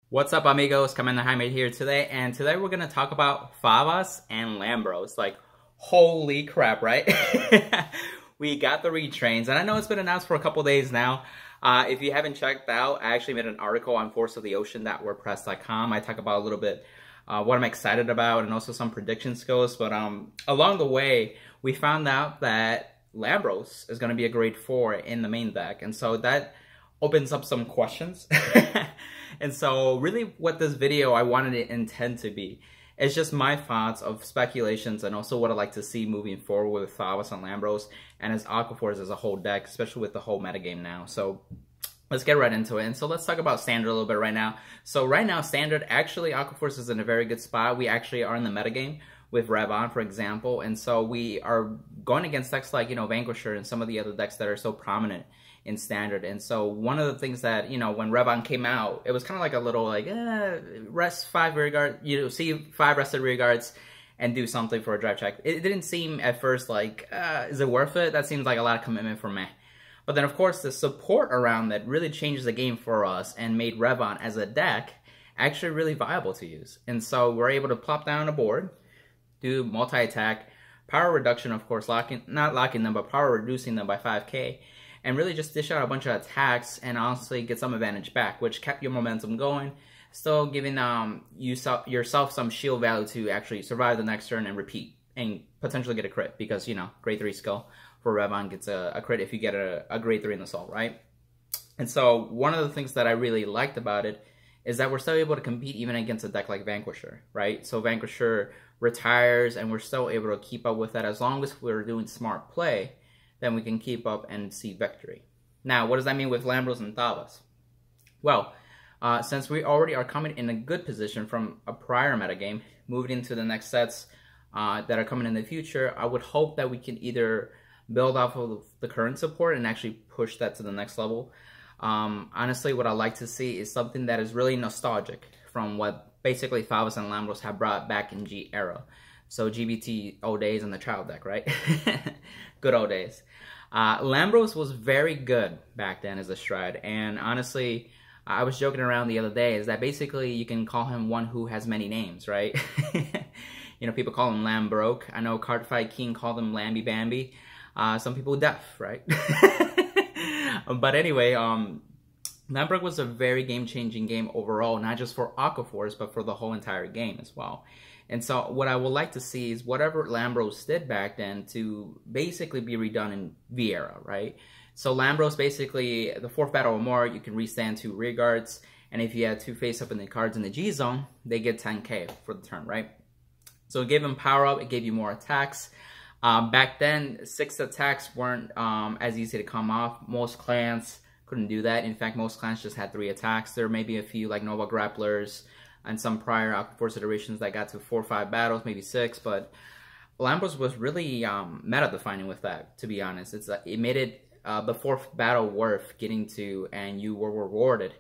What's up, amigos? Commander Jaime here today, and today we're gonna talk about Thavas and Lambros. Like, holy crap, right? We got the retrains, and I know it's been announced for a couple days now. If you haven't checked out, I actually made an article on forceoftheocean.wordpress.com. I talk about a little bit what I'm excited about and also some prediction skills. But along the way, we found out that Lambros is going to be a grade 4 in the main deck, and so that opens up some questions. And so really what this video I wanted it intend to be is just my thoughts of speculations and also what I'd like to see moving forward with Thavas and Lambros and as Aquaforce as a whole deck, especially with the whole metagame now. So let's get right into it. And so let's talk about Standard a little bit right now. So right now, Standard, actually Aquaforce is in a very good spot. We actually are in the metagame with Revon, for example. And so we are going against decks like, Vanquisher and some of the other decks that are so prominent in Standard. And so one of the things that, when Revon came out, it was kind of like a little like, rest 5 rear guard, see 5 rested rear guards and do something for a drive check. It didn't seem at first like, is it worth it? That seems like a lot of commitment for me. But then, of course, the support around that really changed the game for us and made Revon as a deck actually really viable to use. And so we're able to plop down a board, do multi-attack, power reduction, of course, not locking them, but power reducing them by 5k, and really just dish out a bunch of attacks and honestly get some advantage back, which kept your momentum going, still giving yourself some shield value to actually survive the next turn and repeat, and potentially get a crit, because, grade 3 skill for Revon gets a crit if you get a grade 3 in assault, right? And so one of the things that I really liked about it is that we're still able to compete even against a deck like Vanquisher, right? So Vanquisher retires and we're still able to keep up with that. As long as we're doing smart play, then we can keep up and see victory. Now, what does that mean with Lambros and Thavas? Well, since we already are coming in a good position from a prior metagame, moving into the next sets that are coming in the future, I would hope that we can either build off of the current support and actually push that to the next level. Honestly, what I like to see is something that is really nostalgic from what basically Thavas and Lambros have brought back in G era. So GBT old days and the child deck, right? Good old days. Lambros was very good back then as a stride, and honestly, I was joking around the other day is that basically you can call him one who has many names, right? People call him Lambroke. I know Cardfight King called him Lamby Bambi. Some people deaf, right? But anyway, Lambroke was a very game-changing game overall, not just for Aquaforce, but for the whole entire game as well. And so what I would like to see is whatever Lambros did back then to basically be redone in V-Era, right? So Lambros, basically, the 4th battle or more, you can restand 2 rear guards, and if you had 2 face-up in the cards in the G-Zone, they get 10k for the turn, right? So it gave them power-up, it gave you more attacks. Back then, 6 attacks weren't as easy to come off. Most clans couldn't do that. In fact, most clans just had 3 attacks. There may be a few like Nova Grapplers and some prior Aquaforce iterations that got to 4 or 5 battles, maybe 6, but Lambros was really meta-defining with that, to be honest. It made it the 4th battle worth getting to, and you were rewarded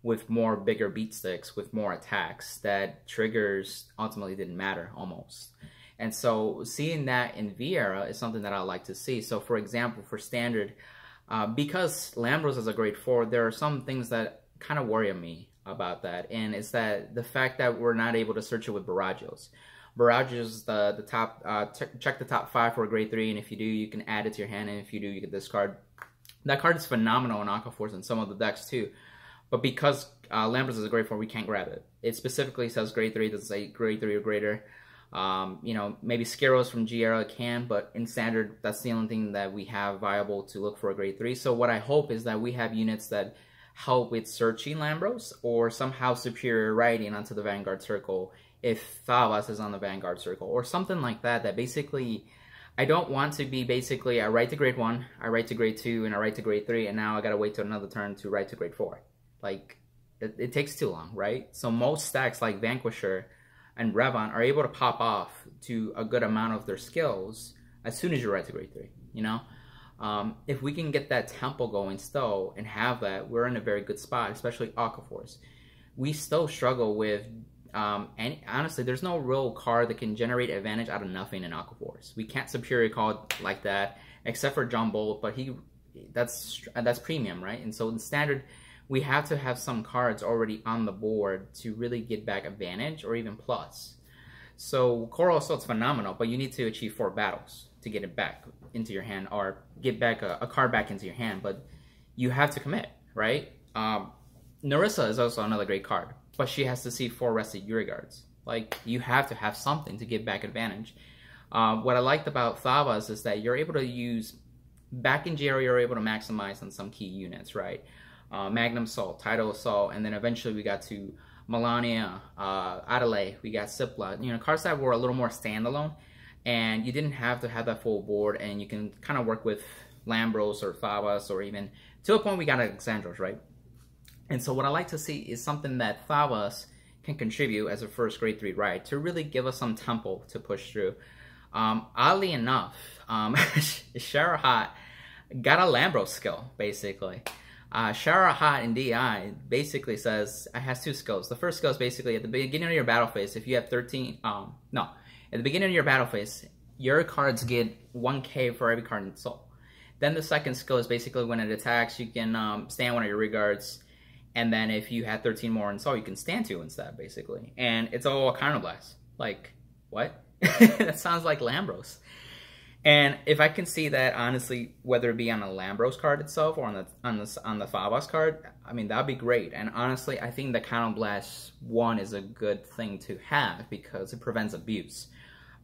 with more bigger beat sticks, with more attacks, that triggers ultimately didn't matter, almost. And so seeing that in V-Era is something that I like to see. So for example, for Standard, because Lambros is a grade 4, there are some things that kind of worry me about that, and it's that the fact that we're not able to search it with Barragios. Barragios is the top, check the top 5 for a grade 3, and if you do, you can add it to your hand, and if you do, you can discard. That card is phenomenal in Aquaforce and some of the decks too, but because Lambros is a grade 4, we can't grab it. It specifically says grade 3, doesn't say grade 3 or greater. Maybe Scaros from G-Era can, but in Standard, that's the only thing that we have viable to look for a grade 3. So what I hope is that we have units that help with searching Lambros, or somehow superior writing onto the Vanguard Circle if Thavas is on the Vanguard Circle, or something like that, that basically, I don't want to be basically, I write to grade 1, I write to grade 2, and I write to grade 3, and now I gotta wait till another turn to write to grade 4. Like, it takes too long, right? So most stacks like Vanquisher and Revon are able to pop off to a good amount of their skills as soon as you write to grade 3, If we can get that tempo going still and have that, we're in a very good spot, especially Aquaforce. We still struggle with, honestly, there's no real card that can generate advantage out of nothing in Aquaforce. We can't superior call like that, except for John Bolt, but that's premium, right? And so in Standard, we have to have some cards already on the board to really get back advantage or even plus. So Coral Assault's phenomenal, but you need to achieve 4 battles to get it back into your hand, or get back a card back into your hand, but you have to commit, right? Narissa is also another great card, but she has to see 4 rested Yuri guards. Like, you have to have something to get back advantage. What I liked about Thavas is that you're able to use, back in GR, you're able to maximize on some key units, right? Magnum Assault, Tidal Assault, and then eventually we got to Melania, Adelaide, we got Cipla, you know, cards that were a little more standalone, and you didn't have to have that full board, and you can kind of work with Lambros or Thavas, or even, to a point we got Alexandros, right? And so what I like to see is something that Thavas can contribute as a first grade 3 ride to really give us some tempo to push through. Oddly enough, Sharahat got a Lambros skill, basically. Sharahat in DI basically says it has 2 skills. The first skill is basically at the beginning of your battle phase, if you have 13, at the beginning of your battle phase, your cards get 1k for every card in Soul. Then the second skill is basically when it attacks, you can stand one of your regards, and then if you had 13 more in Soul, you can stand 2 instead, basically. And it's all a Counterblast. Like, what? That sounds like Lambros. And if I can see that, honestly, whether it be on a Lambros card itself or on the Thavas card, I mean, that'd be great. And honestly, I think the Counterblast 1 is a good thing to have because it prevents abuse.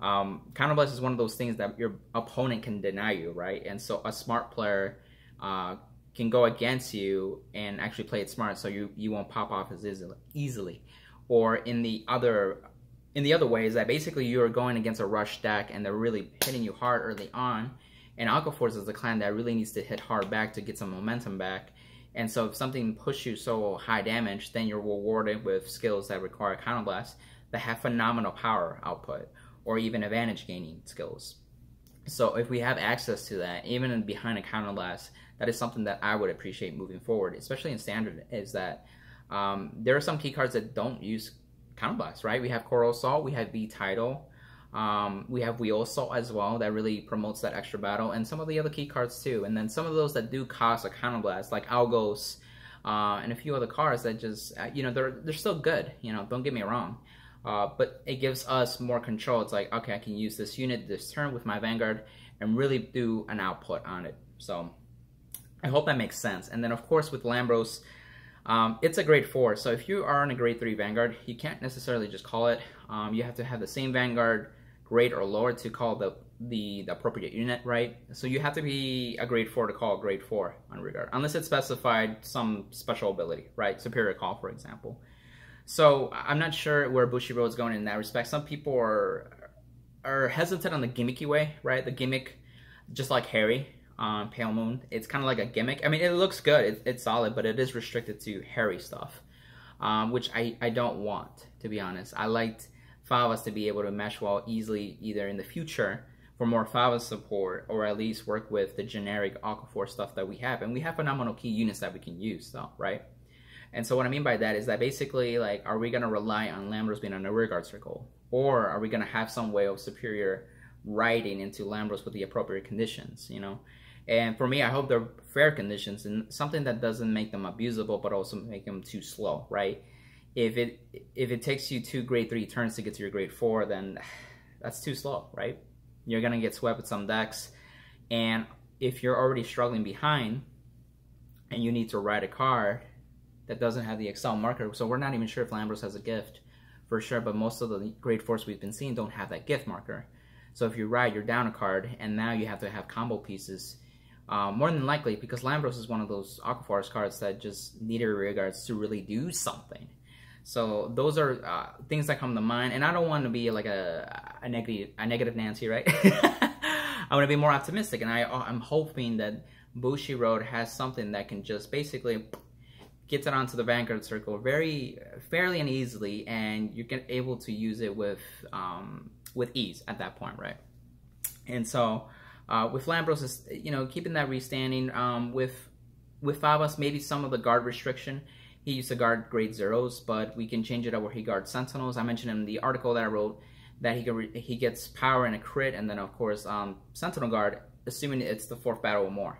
Counterblast is one of those things that your opponent can deny you, right? And so a smart player can go against you and actually play it smart, so you won't pop off as easily. Or in the other way is that basically you're going against a rush deck and they're really hitting you hard early on, and Alcaforce is the clan that really needs to hit hard back to get some momentum back. And so if something pushes you so high damage, then you're rewarded with skills that require Counterblast that have phenomenal power output, or even advantage gaining skills. So if we have access to that, even behind a Counterblast, that is something that I would appreciate moving forward, especially in Standard, is that there are some key cards that don't use Counterblast, right? We have Coral Assault, we have V-Tidal, we have Wheel Assault as well, that really promotes that extra battle, and some of the other key cards too. And then some of those that do cost a Counterblast, like Algos, and a few other cards that just, you know, they're still good, you know, don't get me wrong. But it gives us more control. It's like, okay, I can use this unit this turn with my Vanguard and really do an output on it. So I hope that makes sense. And then of course with Lambros, it's a grade 4. So if you are on a grade 3 Vanguard, you can't necessarily just call it. You have to have the same Vanguard grade or lower to call the appropriate unit, right? So you have to be a grade 4 to call a grade 4 on Regard, unless it's specified some special ability, right? Superior Call, for example. So I'm not sure where Bushiroad's going in that respect. Some people are hesitant on the gimmicky way, right? The gimmick, just like Harry on Pale Moon, it's kind of like a gimmick. I mean, it looks good, it's solid, but it is restricted to Harry stuff, which I don't want, to be honest. I liked Thavas to be able to mesh well easily either in the future for more Thavas support, or at least work with the generic Aquaforce stuff that we have. And we have phenomenal key units that we can use though, right? And so what I mean by that is that basically, like, are we going to rely on Lambros being on a rear guard circle? Or are we going to have some way of superior riding into Lambros with the appropriate conditions, you know? And for me, I hope they're fair conditions and something that doesn't make them abusable, but also make them too slow, right? If it takes you 2 grade 3 turns to get to your grade 4, then that's too slow, right? You're going to get swept with some decks. And if you're already struggling behind and you need to ride a card that doesn't have the Excel marker, so we're not even sure if Lambros has a gift for sure, but most of the grade 4s we've been seeing don't have that gift marker. So if you ride, you're down a card, and now you have to have combo pieces. More than likely, because Lambros is one of those Aquaforce cards that just needed rear guards to really do something. So those are things that come to mind, and I don't want to be like a negative Nancy, right? I want to be more optimistic, and I'm hoping that Bushiroad has something that can just basically get it onto the Vanguard circle very fairly and easily, and you can able to use it with ease at that point, right? And so with Lambros, is, you know, keeping that restanding. With Thavas, maybe some of the guard restriction. He used to guard grade 0s, but we can change it up where he guards Sentinels. I mentioned in the article that I wrote that he gets power and a crit, and then of course Sentinel guard, assuming it's the 4th battle or more.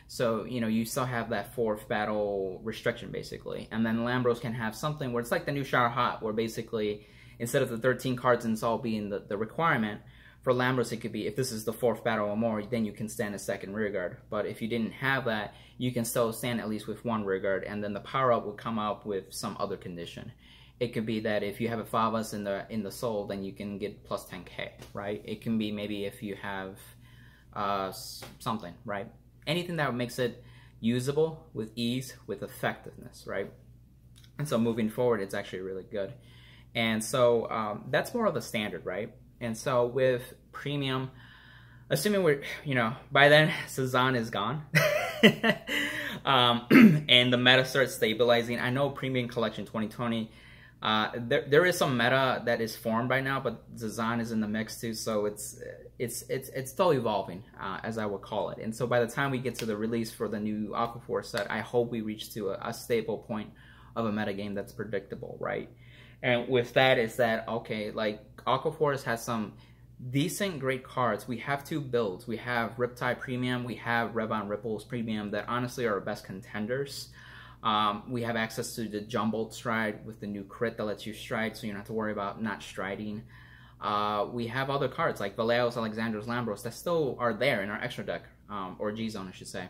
So, you know, you still have that 4th battle restriction, basically. And then Lambros can have something where it's like the new Shower Hot, where basically, instead of the 13 cards in Sol being the requirement, for Lambros it could be, if this is the 4th battle or more, then you can stand a 2nd rearguard. But if you didn't have that, you can still stand at least with 1 rearguard, and then the power-up will come up with some other condition. It could be that if you have a Thavas in the Sol, then you can get plus 10k, right? It can be maybe if you have something, right? Anything that makes it usable with ease, with effectiveness, right? And so moving forward, it's actually really good. And so that's more of the standard, right? And so with premium, assuming we're, you know, by then Cezanne is gone, and the meta starts stabilizing. I know Premium Collection 2020, there is some meta that is formed by now, but Cezanne is in the mix too, so it's still evolving, as I would call it. And so by the time we get to the release for the new Aquaphor set, I hope we reach to a stable point of a meta game that's predictable, right? And with that is that, okay, like Aquaphor has some decent, great cards. We have 2 builds. We have Riptide Premium, we have Revon Ripples Premium that honestly are our best contenders. We have access to the Jumbled Stride with the new crit that lets you stride, so you don't have to worry about not striding. We have other cards like Valeos, Alexandros, Lambros that still are there in our extra deck, or G-Zone, I should say.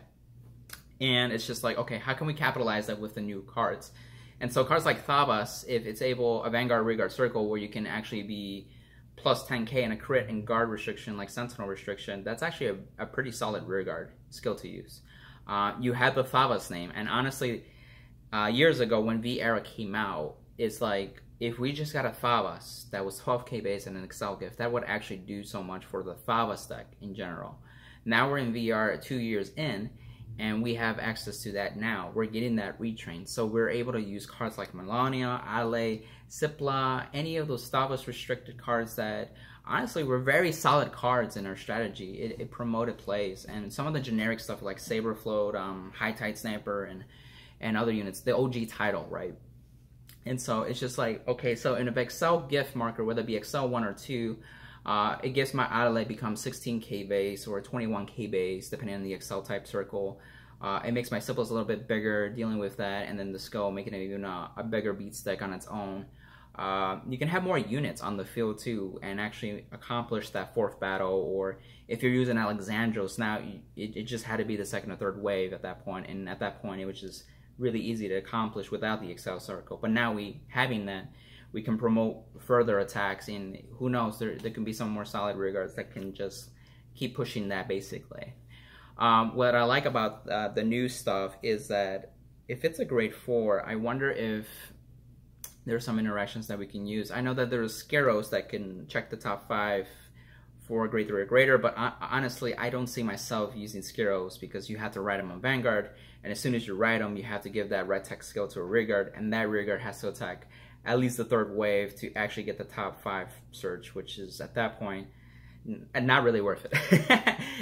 And it's just like, okay, how can we capitalize that with the new cards? And so cards like Thavas, if it's able, a Vanguard Rearguard Circle where you can actually be plus 10k and a crit and guard restriction like Sentinel restriction, that's actually a pretty solid rearguard skill to use. You had the Thavas name, and honestly, years ago when V-Era came out, it's like, if we just got a Thavas that was 12k base and an Excel gift, that would actually do so much for the Thavas deck in general. Now we're in VR 2 years in, and we have access to that now. We're getting that retrain, so we're able to use cards like Melania, Ale, Cipla, any of those Thavas restricted cards that honestly were very solid cards in our strategy. It promoted plays, and some of the generic stuff like Saber Float, High Tide Sniper, and other units, the OG title, right? And so it's just like, okay, so in an Excel gift marker, whether it be Excel 1 or 2, it gives my Adelaide become 16k base or 21k base, depending on the Excel type circle. It makes my Ciplas a little bit bigger, dealing with that, and then the skull making it even a bigger beat stack on its own. You can have more units on the field too, and actually accomplish that 4th battle. Or if you're using Alexandros now, it just had to be the 2nd or 3rd wave at that point, and at that point it was just really easy to accomplish without the Excel circle. But now having that, we can promote further attacks, and who knows, there can be some more solid rearguards that can just keep pushing that, basically. What I like about the new stuff is that if it's a grade 4, I wonder if there's some interactions that we can use. I know that there's Scaros that can check the top 5 for grade 3 or greater, but honestly, I don't see myself using Scaros because you have to ride them on Vanguard, and as soon as you ride them, you have to give that red tech skill to a rearguard, and that rearguard has to attack at least the 3rd wave to actually get the top 5 surge, which is at that point not really worth it.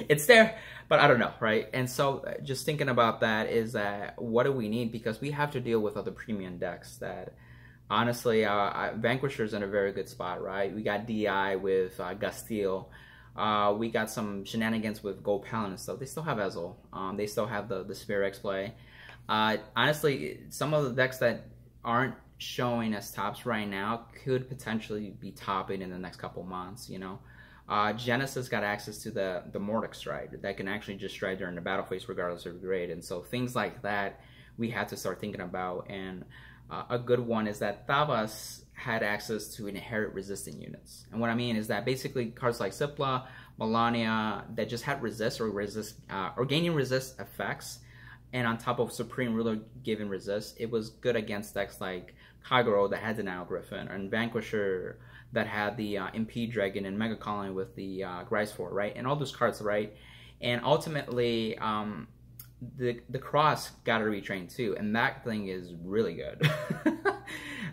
It's there, but I don't know, right? And so just thinking about that is that what do we need? Because we have to deal with other premium decks that honestly, Vanquisher's in a very good spot, right? We got DI with Gastille. We got some shenanigans with Gold Paladin and stuff. They still have Ezel. They still have the Sphere X play. Honestly, some of the decks that aren't showing as tops right now could potentially be topping in the next couple months, you know. Genesis got access to the Mordic Stride that can actually just stride during the battle phase regardless of grade, and so things like that we have to start thinking about. And a good one is that Thavas had access to inherit resistant units, and what I mean is that basically cards like Cipla, Melania that just had resist or gaining resist effects, and on top of Supreme Ruler giving resist, it was good against decks like Kagero that had the Nile Griffin, and Vanquisher that had the MP Dragon and Mega Colony with the Grisefort, right? And all those cards, right? And ultimately, the Cross got a retrain too, and that thing is really good.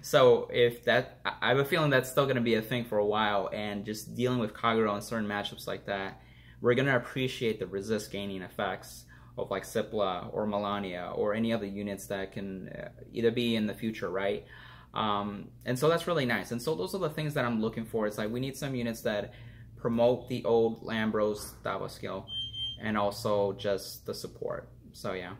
So if that, I have a feeling that's still going to be a thing for a while, and just dealing with Kagero and certain matchups like that, we're going to appreciate the resist gaining effects of like Cipla or Melania or any other units that can either be in the future, right? And so that's really nice. And so those are the things that I'm looking for. It's like we need some units that promote the old Lambros Thavas skill, and also just the support. So yeah.